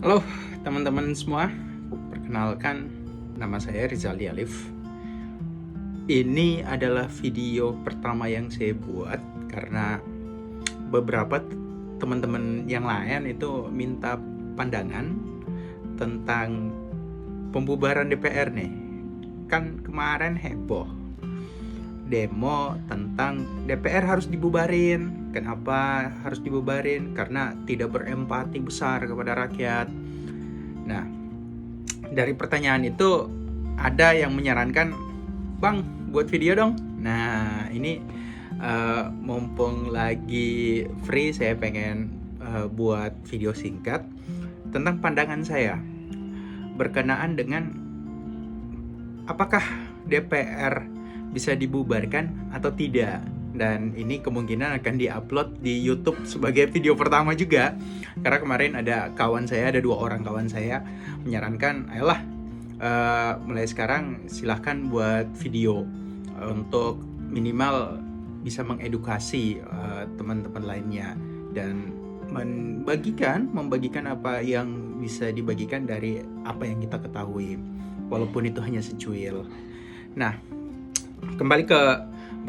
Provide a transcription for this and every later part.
Halo teman-teman semua, perkenalkan nama saya Rizaldi Alif. Ini adalah video pertama yang saya buat karena beberapa teman-teman yang lain itu minta pandangan tentang pembubaran DPR nih. Kan kemarin heboh demo tentang DPR harus dibubarin. Kenapa harus dibubarin? Karena tidak berempati besar kepada rakyat. Nah, dari pertanyaan itu ada yang menyarankan, "Bang, buat video dong." Nah, ini mumpung lagi free, saya pengen buat video singkat tentang pandangan saya berkenaan dengan apakah DPR bisa dibubarkan atau tidak. Dan ini kemungkinan akan diupload di YouTube sebagai video pertama juga, karena kemarin ada kawan saya, ada 2 orang kawan saya menyarankan, ayolah mulai sekarang silahkan buat video untuk minimal bisa mengedukasi teman-teman lainnya dan membagikan apa yang bisa dibagikan dari apa yang kita ketahui, walaupun itu hanya secuil. Nah, kembali ke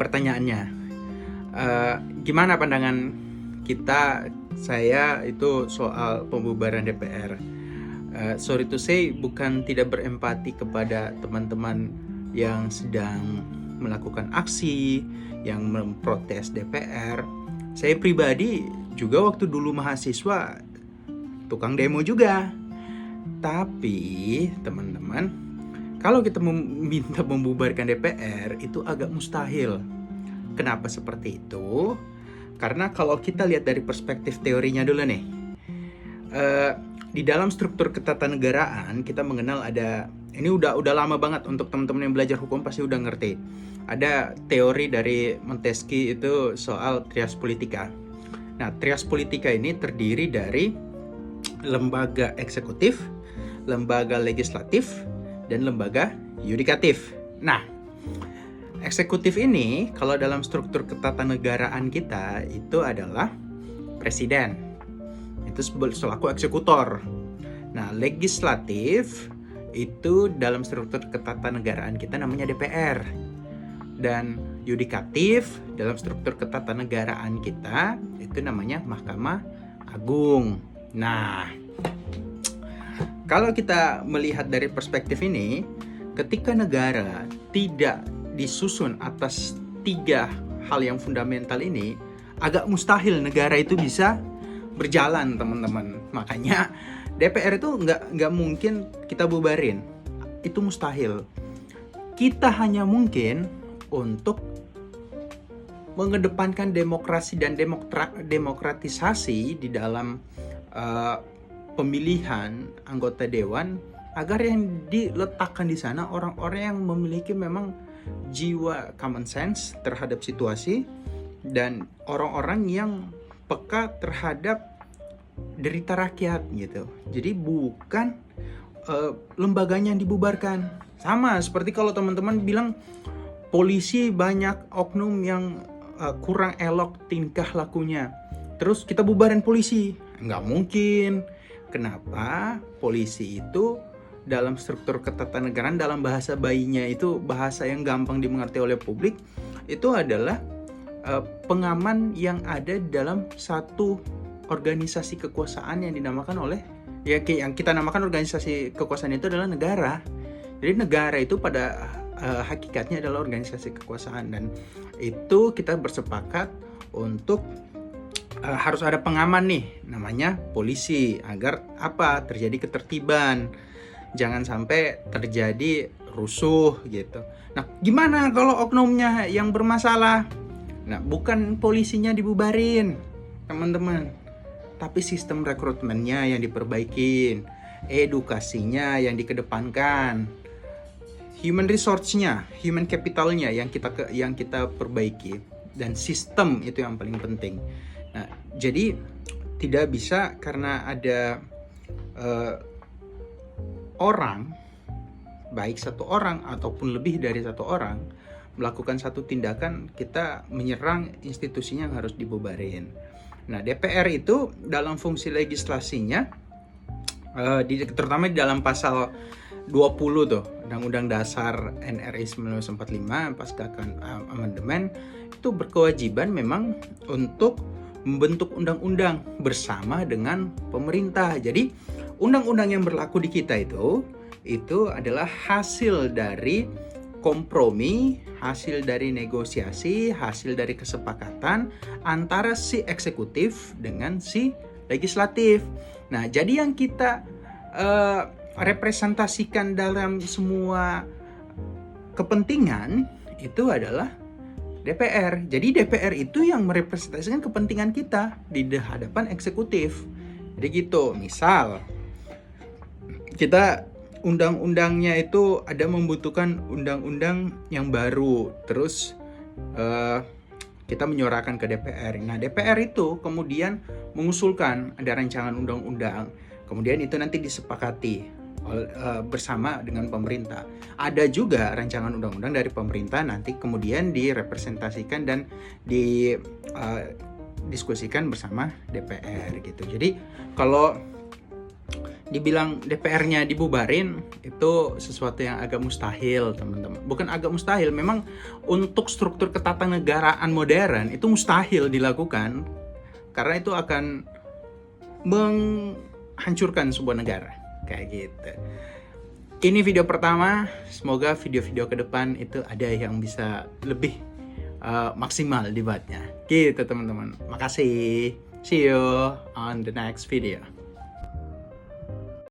pertanyaannya, gimana pandangan saya itu soal pembubaran DPR? Sorry to say, bukan tidak berempati kepada teman-teman yang sedang melakukan aksi, yang memprotes DPR. Saya pribadi juga waktu dulu mahasiswa tukang demo juga. Tapi teman-teman, kalau kita minta membubarkan DPR itu agak mustahil. Kenapa seperti itu? Karena kalau kita lihat dari perspektif teorinya dulu nih, di dalam struktur ketatanegaraan kita mengenal ada, ini udah lama banget, untuk teman-teman yang belajar hukum pasti udah ngerti. Ada teori dari Montesquieu itu soal trias politica. Nah, trias politica ini terdiri dari lembaga eksekutif, lembaga legislatif, dan lembaga yudikatif. Nah, eksekutif ini kalau dalam struktur ketatanegaraan kita itu adalah presiden. Itu selaku eksekutor. Nah, legislatif itu dalam struktur ketatanegaraan kita namanya DPR. Dan yudikatif dalam struktur ketatanegaraan kita itu namanya Mahkamah Agung. Nah, kalau kita melihat dari perspektif ini, ketika negara tidak disusun atas 3 hal yang fundamental ini, agak mustahil negara itu bisa berjalan, teman-teman. Makanya DPR itu nggak mungkin kita bubarin, itu mustahil. Kita hanya mungkin untuk mengedepankan demokrasi dan demokratisasi di dalam pemilihan anggota dewan, agar yang diletakkan di sana orang-orang yang memiliki memang jiwa common sense terhadap situasi dan orang-orang yang peka terhadap derita rakyat gitu. Jadi bukan lembaganya yang dibubarkan. Sama seperti kalau teman-teman bilang polisi banyak oknum yang kurang elok tingkah lakunya, terus kita bubarin polisi, nggak mungkin. Kenapa? Polisi itu dalam struktur ketatanegaraan, dalam bahasa bayinya itu, bahasa yang gampang dimengerti oleh publik, itu adalah pengaman yang ada dalam satu organisasi kekuasaan yang dinamakan oleh, yang kita namakan organisasi kekuasaan itu adalah negara. Jadi negara itu pada hakikatnya adalah organisasi kekuasaan, dan itu kita bersepakat untuk harus ada pengaman nih, namanya polisi, agar terjadi ketertiban, jangan sampai terjadi rusuh gitu. Nah, gimana kalau oknumnya yang bermasalah? Nah, bukan polisinya dibubarin, teman-teman, tapi sistem rekrutmennya yang diperbaikin, edukasinya yang dikedepankan, human resource-nya, human capital-nya yang kita perbaiki, dan sistem itu yang paling penting. Nah, jadi tidak bisa karena ada orang, baik 1 orang ataupun lebih dari 1 orang, melakukan satu tindakan, kita menyerang institusinya yang harus dibubarin. Nah, DPR itu dalam fungsi legislasinya terutama di dalam pasal 20 tuh Undang-Undang Dasar NRI 1945 pasca amandemen itu berkewajiban memang untuk membentuk undang-undang bersama dengan pemerintah. Jadi undang-undang yang berlaku di kita itu adalah hasil dari kompromi, hasil dari negosiasi, hasil dari kesepakatan antara si eksekutif dengan si legislatif. Nah, jadi yang kita representasikan dalam semua kepentingan itu adalah DPR. Jadi DPR itu yang merepresentasikan kepentingan kita di hadapan eksekutif. Jadi gitu, misal kita undang-undangnya itu ada membutuhkan undang-undang yang baru, terus kita menyuarakan ke DPR. Nah, DPR itu kemudian mengusulkan ada rancangan undang-undang, kemudian itu nanti disepakati bersama dengan pemerintah. Ada juga rancangan undang-undang dari pemerintah nanti kemudian direpresentasikan dan didiskusikan bersama DPR gitu. Jadi kalau dibilang DPR-nya dibubarin itu sesuatu yang agak mustahil, teman-teman. Bukan agak mustahil, memang untuk struktur ketatanegaraan modern itu mustahil dilakukan karena itu akan menghancurkan sebuah negara kayak gitu. Ini video pertama, semoga video-video ke depan itu ada yang bisa lebih maksimal debatnya gitu, teman-teman. Makasih. See you on the next video.